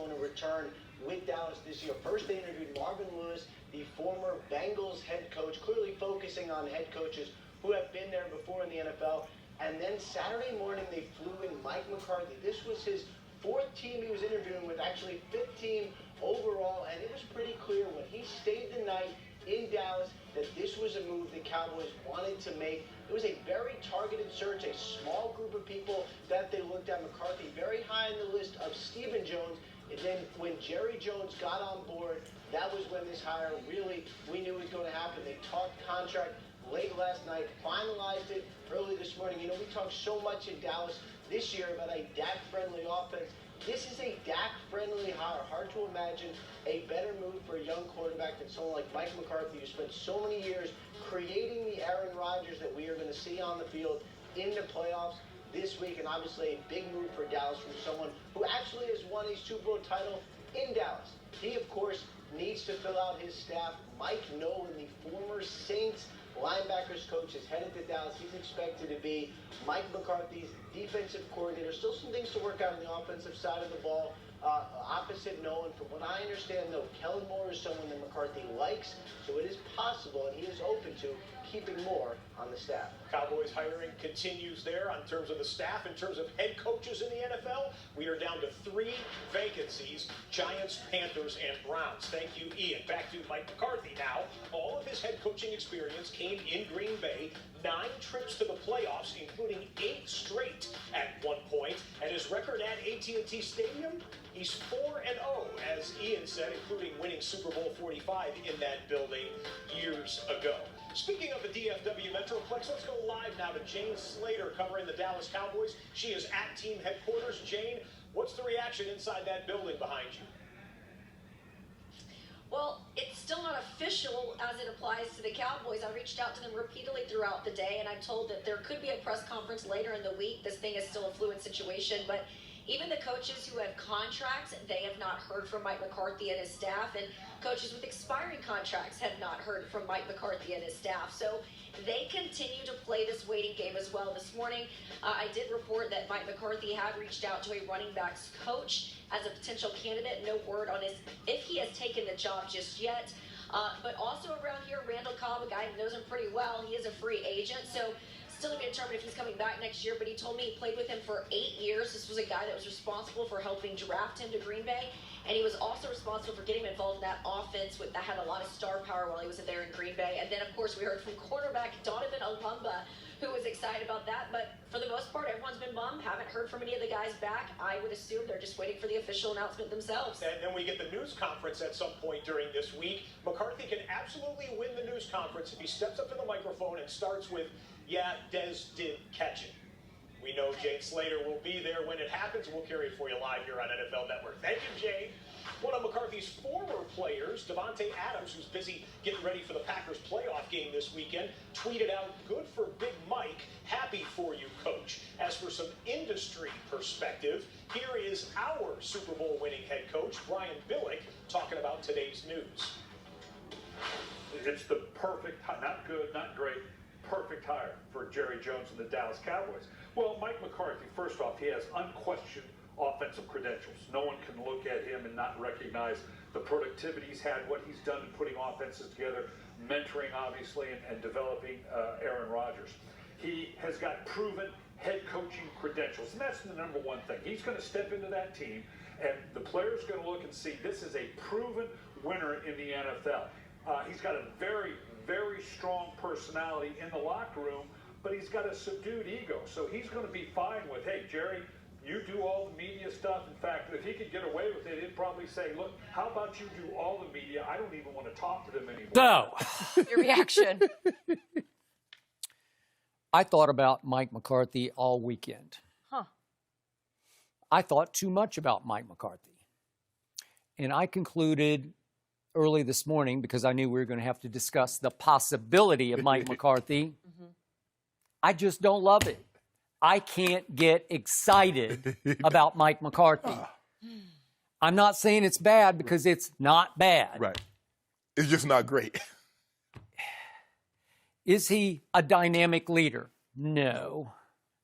going to return with Dallas this year. First, they interviewed Marvin Lewis, the former Bengals head coach, clearly focusing on head coaches who have been there before in the NFL. And then Saturday morning, they flew in Mike McCarthy. This was his fourth team he was interviewing with, actually fifth team overall, and it was pretty clear when he stayed the night in Dallas that this was a move the Cowboys wanted to make. It was a very targeted search, a small group of people that they looked at. McCarthy very high on the list of Stephen Jones. And then when Jerry Jones got on board, that was when this hire really, we knew was going to happen. They talked contract late last night, finalized it early this morning. You know, we talked so much in Dallas this year about a Dak-friendly offense. This is a Dak-friendly hire. Hard to imagine a better move for a young quarterback than someone like Mike McCarthy, who spent so many years creating the Aaron Rodgers that we are going to see on the field in the playoffs this week. And obviously a big move for Dallas from someone who actually has won a Super Bowl title in Dallas. He, of course, needs to fill out his staff. Mike Nolan, the former Saints linebackers coach, is headed to Dallas. He's expected to be Mike McCarthy's defensive coordinator. Still some things to work out on the offensive side of the ball. Opposite Nolan. From what I understand, though, Kellen Moore is someone that McCarthy likes, so it is possible, and he is open to keeping Moore on the staff. Cowboys hiring continues there in terms of the staff. In terms of head coaches in the NFL, we are down to 3 vacancies: Giants, Panthers, and Browns. Thank you, Ian. Back to Mike McCarthy now. All of his head coaching experience came in Green Bay. 9 trips to the playoffs, including 8 straight at one point. And his record at AT&T Stadium, he's 4-0, as Ian said, including winning Super Bowl 45 in that building years ago. Speaking of the DFW Metroplex, let's go live now to Jane Slater covering the Dallas Cowboys. She is at team headquarters. Jane, what's the reaction inside that building behind you? Well, it's still not official as it applies to the Cowboys. I reached out to them repeatedly throughout the day, and I'm told that there could be a press conference later in the week. This thing is still a fluid situation, but even the coaches who have contracts, they have not heard from Mike McCarthy and his staff, and coaches with expiring contracts have not heard from Mike McCarthy and his staff. So they continue to play this waiting game as well. This morning, I did report that Mike McCarthy had reached out to a running backs coach as a potential candidate. No word on if he has taken the job just yet. But also around here, Randall Cobb, a guy who knows him pretty well, he is a free agent. So still to be determined if he's coming back next year, but he told me he played with him for 8 years. This was a guy that was responsible for helping draft him to Green Bay, and he was also responsible for getting him involved in that offense that had a lot of star power while he was there in Green Bay. And then, of course, we heard from cornerback Donovan Olumba, who was excited about that. But for the most part, everyone's been bummed. Haven't heard from any of the guys back. I would assume they're just waiting for the official announcement themselves. And then we get the news conference at some point during this week. McCarthy can absolutely win the news conference if he steps up to the microphone and starts with, "Yeah, Dez did catch it." We know Jane Slater will be there when it happens. We'll carry it for you live here on NFL Network. Thank you, Jane. One of McCarthy's former players, Devontae Adams, who's busy getting ready for the Packers playoff game this weekend, tweeted out, "Good for Big Mike. Happy for you, Coach." As for some industry perspective, here is our Super Bowl winning head coach, Brian Billick, talking about today's news. It's the perfect, not good, not great, perfect hire for Jerry Jones and the Dallas Cowboys. Well, Mike McCarthy, first off, he has unquestioned offensive credentials. No one can look at him and not recognize the productivity he's had, what he's done in putting offenses together, mentoring, obviously, and developing Aaron Rodgers. He has got proven head coaching credentials, and that's the number one thing. He's going to step into that team, and the players are going to look and see this is a proven winner in the NFL. He's got a very, very strong personality in the locker room, but he's got a subdued ego. So he's going to be fine with, "Hey, Jerry, you do all the media stuff." In fact, if he could get away with it, he'd probably say, "Look, how about you do all the media? I don't even want to talk to them anymore." So, Your reaction? I thought about Mike McCarthy all weekend. Huh. I thought too much about Mike McCarthy. And I concluded early this morning, because I knew we were going to have to discuss the possibility of Mike McCarthy, I just don't love it. I can't get excited about Mike McCarthy. I'm not saying it's bad, because it's not bad. Right. It's just not great. Is he a dynamic leader? No.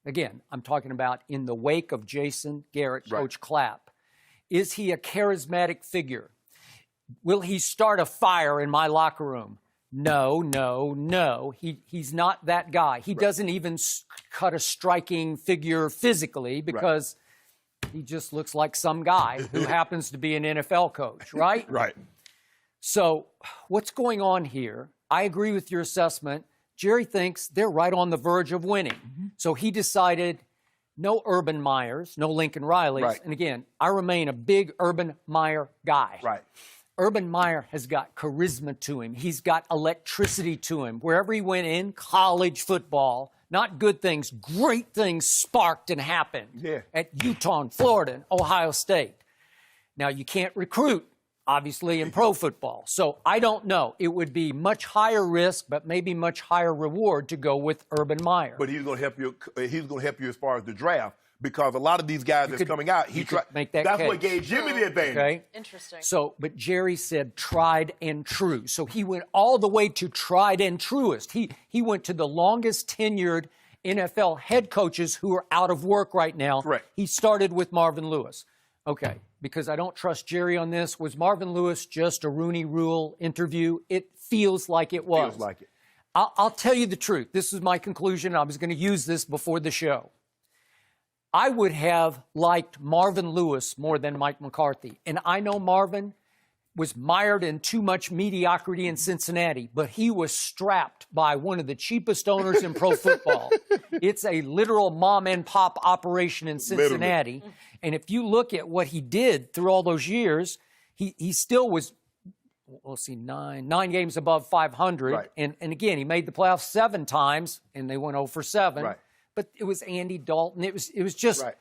Again, I'm talking about in the wake of Jason Garrett, Right. Coach Clapp. Is he a charismatic figure? Will he start a fire in my locker room? No, no, no. He's not that guy. He doesn't even cut a striking figure physically because he just looks like some guy who happens to be an NFL coach, right? Right. So what's going on here? I agree with your assessment. Jerry thinks they're right on the verge of winning. So he decided no Urban Meyers, no Lincoln Rileys. Right. And again, I remain a big Urban Meyer guy. Right. Urban Meyer has got charisma to him. He's got electricity to him. Wherever he went in college football, not good things, great things sparked and happened at Utah and Florida and Ohio State. Now, you can't recruit, obviously, in pro football. So I don't know. It would be much higher risk, but maybe much higher reward to go with Urban Meyer. But he's going to help you. He's going to help you as far as the draft, because a lot of these guys that's coming out, he tried. That's what gave Jimmy the advantage. Okay. Interesting. So, but Jerry said tried and true. So he went all the way to tried and truest. He went to the longest tenured NFL head coaches who are out of work right now. Correct. He started with Marvin Lewis. Okay, because I don't trust Jerry on this. Was Marvin Lewis just a Rooney Rule interview? It feels like it was. Feels like it. I'll tell you the truth. This is my conclusion. I was going to use this before the show. I would have liked Marvin Lewis more than Mike McCarthy. And I know Marvin was mired in too much mediocrity in Cincinnati, but he was strapped by one of the cheapest owners in pro football. It's a literal mom and pop operation in Cincinnati. Literally. And if you look at what he did through all those years, he still was, let's see, nine games above 500. Right. And again, he made the playoffs 7 times, and they went 0 for 7. Right. But it was Andy Dalton. It was just, Right.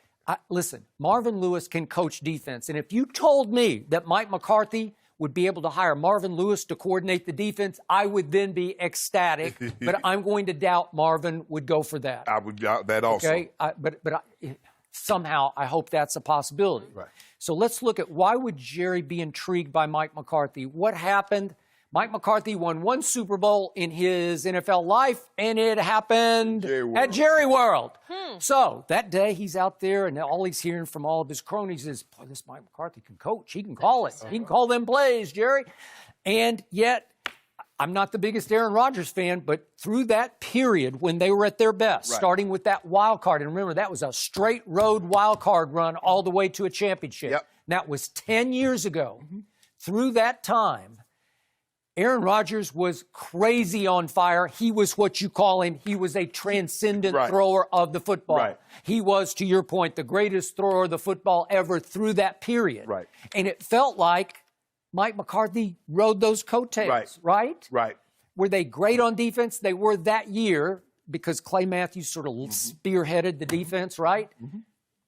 listen, Marvin Lewis can coach defense. And if you told me that Mike McCarthy would be able to hire Marvin Lewis to coordinate the defense, I would then be ecstatic. But I'm going to doubt Marvin would go for that. I would doubt that also. Okay, but somehow I hope that's a possibility. Right. So let's look at why would Jerry be intrigued by Mike McCarthy? What happened? Mike McCarthy won 1 Super Bowl in his NFL life, and it happened at Jerry World. So that day he's out there, and all he's hearing from all of his cronies is, boy, this Mike McCarthy can coach. He can call it. He can call them plays, Jerry. And yet, I'm not the biggest Aaron Rodgers fan, but through that period when they were at their best, starting with that wild card, and remember, that was a straight road wild card run all the way to a championship. Yep. And that was 10 years ago. Through that time, Aaron Rodgers was crazy on fire. He was what you call him. He was a transcendent thrower of the football. Right. He was, to your point, the greatest thrower of the football ever through that period. Right. And it felt like Mike McCarthy rode those coattails, right? Right. Were they great on defense? They were that year because Clay Matthews sort of spearheaded the defense, right?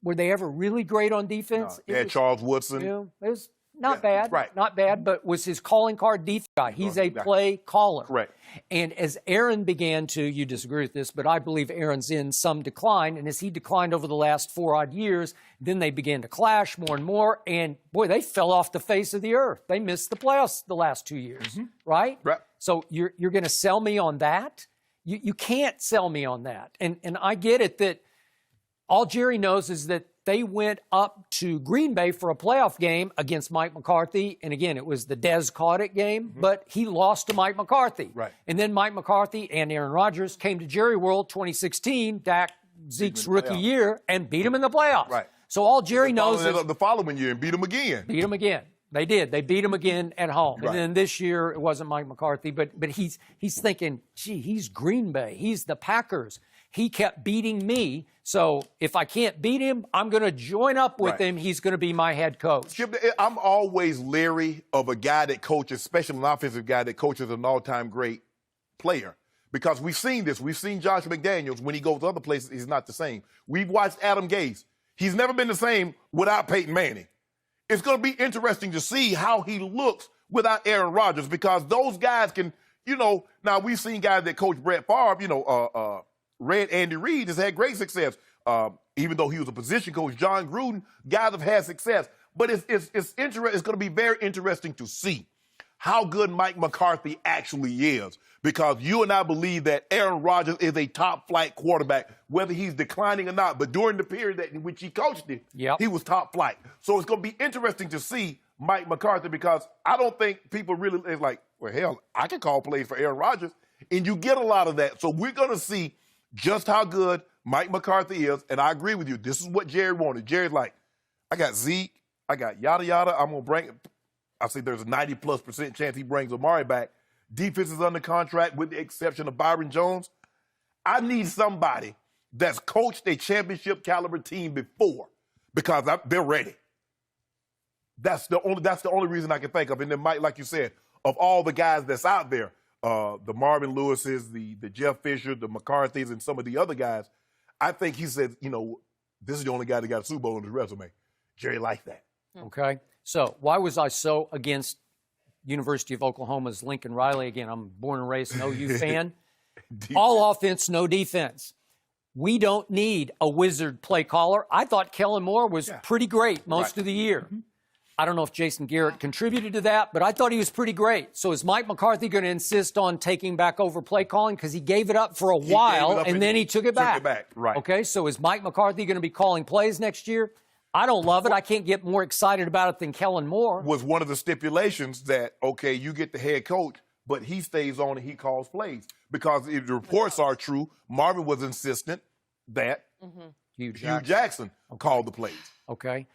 Were they ever really great on defense? No. Yeah, Charles Woodson. You know, it was not bad, not bad, but was his calling card defense guy. He's a play caller. Correct. And as Aaron began to, you disagree with this, but I believe Aaron's in some decline. And as he declined over the last 4 odd years, then they began to clash more and more. And boy, they fell off the face of the earth. They missed the playoffs the last 2 years, right? Right. So you're going to sell me on that? You can't sell me on that. And I get it that all Jerry knows is that they went up to Green Bay for a playoff game against Mike McCarthy. And again, it was the Dez caught it game, but he lost to Mike McCarthy. Right. And then Mike McCarthy and Aaron Rodgers came to Jerry World 2016, Zeke's rookie year, and beat him in the playoffs. Right. So all Jerry knows is the following year and beat him again. Beat him again. They did. They beat him again at home. Right. And then this year, it wasn't Mike McCarthy, but he's thinking, gee, he's Green Bay. He's the Packers. He kept beating me. So if I can't beat him, I'm going to join up with him. He's going to be my head coach. Skip, I'm always leery of a guy that coaches, especially an offensive guy that coaches an all-time great player. Because we've seen this. We've seen Josh McDaniels. When he goes to other places, he's not the same. We've watched Adam Gase. He's never been the same without Peyton Manning. It's going to be interesting to see how he looks without Aaron Rodgers, because those guys can, now we've seen guys that coach Brett Favre, Red Andy Reid has had great success. Even though he was a position coach, John Gruden, guys have had success. But it's going to be very interesting to see how good Mike McCarthy actually is. Because you and I believe that Aaron Rodgers is a top-flight quarterback, whether he's declining or not. But during the period in which he coached him, he was top-flight. So it's going to be interesting to see Mike McCarthy, because I don't think people really is like, well, hell, I can call plays for Aaron Rodgers. And you get a lot of that. So we're going to see just how good Mike McCarthy is. And I agree with you. This is what Jerry wanted. Jerry's like, I got Zeke. I got yada, yada. I'm going to bring – I say there's a 90+% chance he brings Amari back. Defense is under contract with the exception of Byron Jones. I need somebody that's coached a championship caliber team before, because they're ready. That's the only reason I can think of. And then Mike, like you said, of all the guys that's out there, the Marvin Lewises, the Jeff Fisher, the McCarthys, and some of the other guys, I think he said, this is the only guy that got a Super Bowl on his resume. Jerry liked that. Okay. So why was I so against University of Oklahoma's Lincoln Riley? Again, I'm born and raised an OU fan. All offense, no defense. We don't need a wizard play caller. I thought Kellen Moore was pretty great most of the year. I don't know if Jason Garrett contributed to that, but I thought he was pretty great. So is Mike McCarthy going to insist on taking back over play calling? Because he gave it up for a while, and then he took it back. Right. Okay, so is Mike McCarthy going to be calling plays next year? I don't love it. I can't get more excited about it than Kellen Moore. Was one of the stipulations that, okay, you get the head coach, but he stays on and he calls plays. Because if the reports are true, Marvin was insistent that Hugh Jackson called the plays. Okay.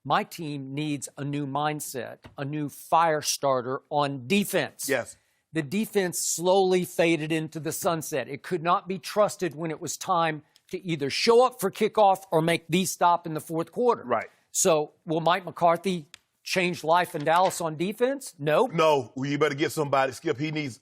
My team needs a new mindset, a new fire starter on defense. Yes. The defense slowly faded into the sunset. It could not be trusted when it was time to either show up for kickoff or make the stop in the fourth quarter. Right. So will Mike McCarthy change life in Dallas on defense? Nope. No. Well, you better get somebody, Skip. He needs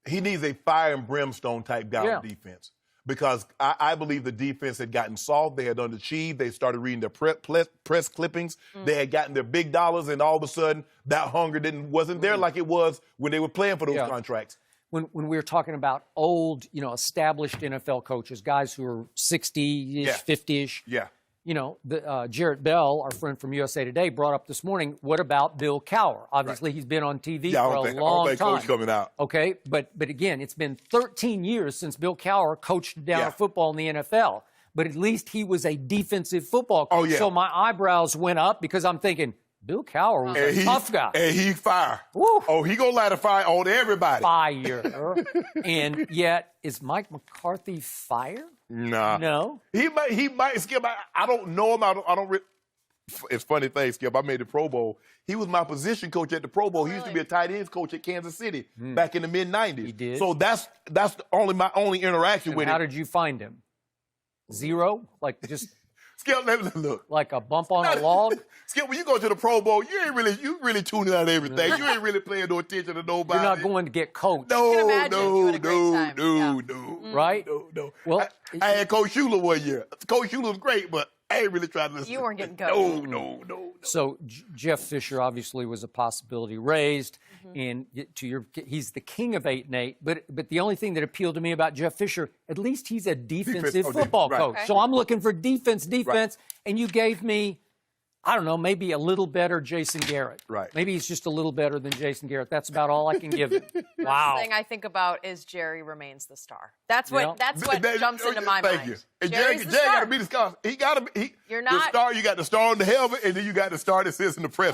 a fire and brimstone type guy on defense. Because I believe the defense had gotten soft. They had underachieved. They started reading their press clippings. They had gotten their big dollars, and all of a sudden, that hunger wasn't there like it was when they were playing for those contracts. When we were talking about old, established NFL coaches, guys who are 60-ish, 50-ish. Yeah. Jarrett Bell, our friend from USA Today, brought up this morning, what about Bill Cowher? Obviously, he's been on TV for a long time. I don't think Coach coming out. Okay, but again, it's been 13 years since Bill Cowher coached down football in the NFL. But at least he was a defensive football coach. So my eyebrows went up because I'm thinking, Bill Cowher was a tough guy. And he fire. Woo. Oh, he gonna light a fire on everybody. Fire. And yet, is Mike McCarthy fire? Nah. No. He might, Skip. I don't know him. I don't. It's funny thing, Skip. I made the Pro Bowl. He was my position coach at the Pro Bowl. He used to be a tight ends coach at Kansas City back in the mid-'90s. He did. So that's my only interaction with him. How did you find him? Zero? Like just Skip, look. like a bump on a log? Skip, when you go to the Pro Bowl, you really tuning out everything. You ain't really paying no attention to nobody. You're not going to get coached. No. Right? No. Well, I had Coach Shula one year. Coach Shula was great, but I ain't really trying to listen. You weren't getting coached. No. So Jeff Fisher obviously was a possibility raised, and he's the king of 8-8. But the only thing that appealed to me about Jeff Fisher, at least he's a defensive football coach. Okay. So I'm looking for defense, and you gave me, I don't know, maybe a little better Jason Garrett. Right. Maybe he's just a little better than Jason Garrett. That's about all I can give him. Wow. The thing I think about is Jerry remains the star. That's what jumps into my mind. Thank you. And Jerry's Jerry the star. got to be the star. He got to be. You're not. The star. You got the star on the helmet, and then you got the star that sits in the press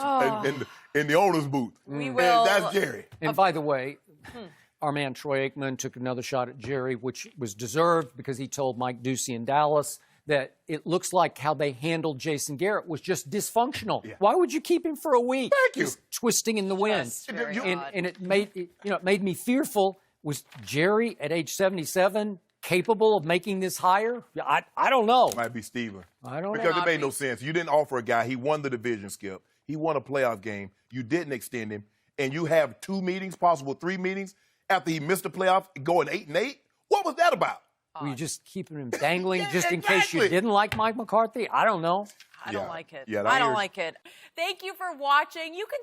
in the owner's booth. We will. And that's Jerry. And by the way, our man Troy Aikman took another shot at Jerry, which was deserved because he told Mike Ducey in Dallas that it looks like how they handled Jason Garrett was just dysfunctional. Yeah. Why would you keep him for a week? Thank you. Just twisting in the wind. And it made me fearful. Was Jerry at age 77 capable of making this hire? I don't know. Might be Steven. I don't know. Because it made no sense. You didn't offer a guy. He won the division, Skip. He won a playoff game. You didn't extend him. And you have 2 meetings, possible 3 meetings, after he missed the playoffs, going 8-8? What was that about? Were you just keeping him dangling just in case you didn't like Mike McCarthy? I don't know. I don't like it. Yeah, I don't like it. Thank you for watching. You can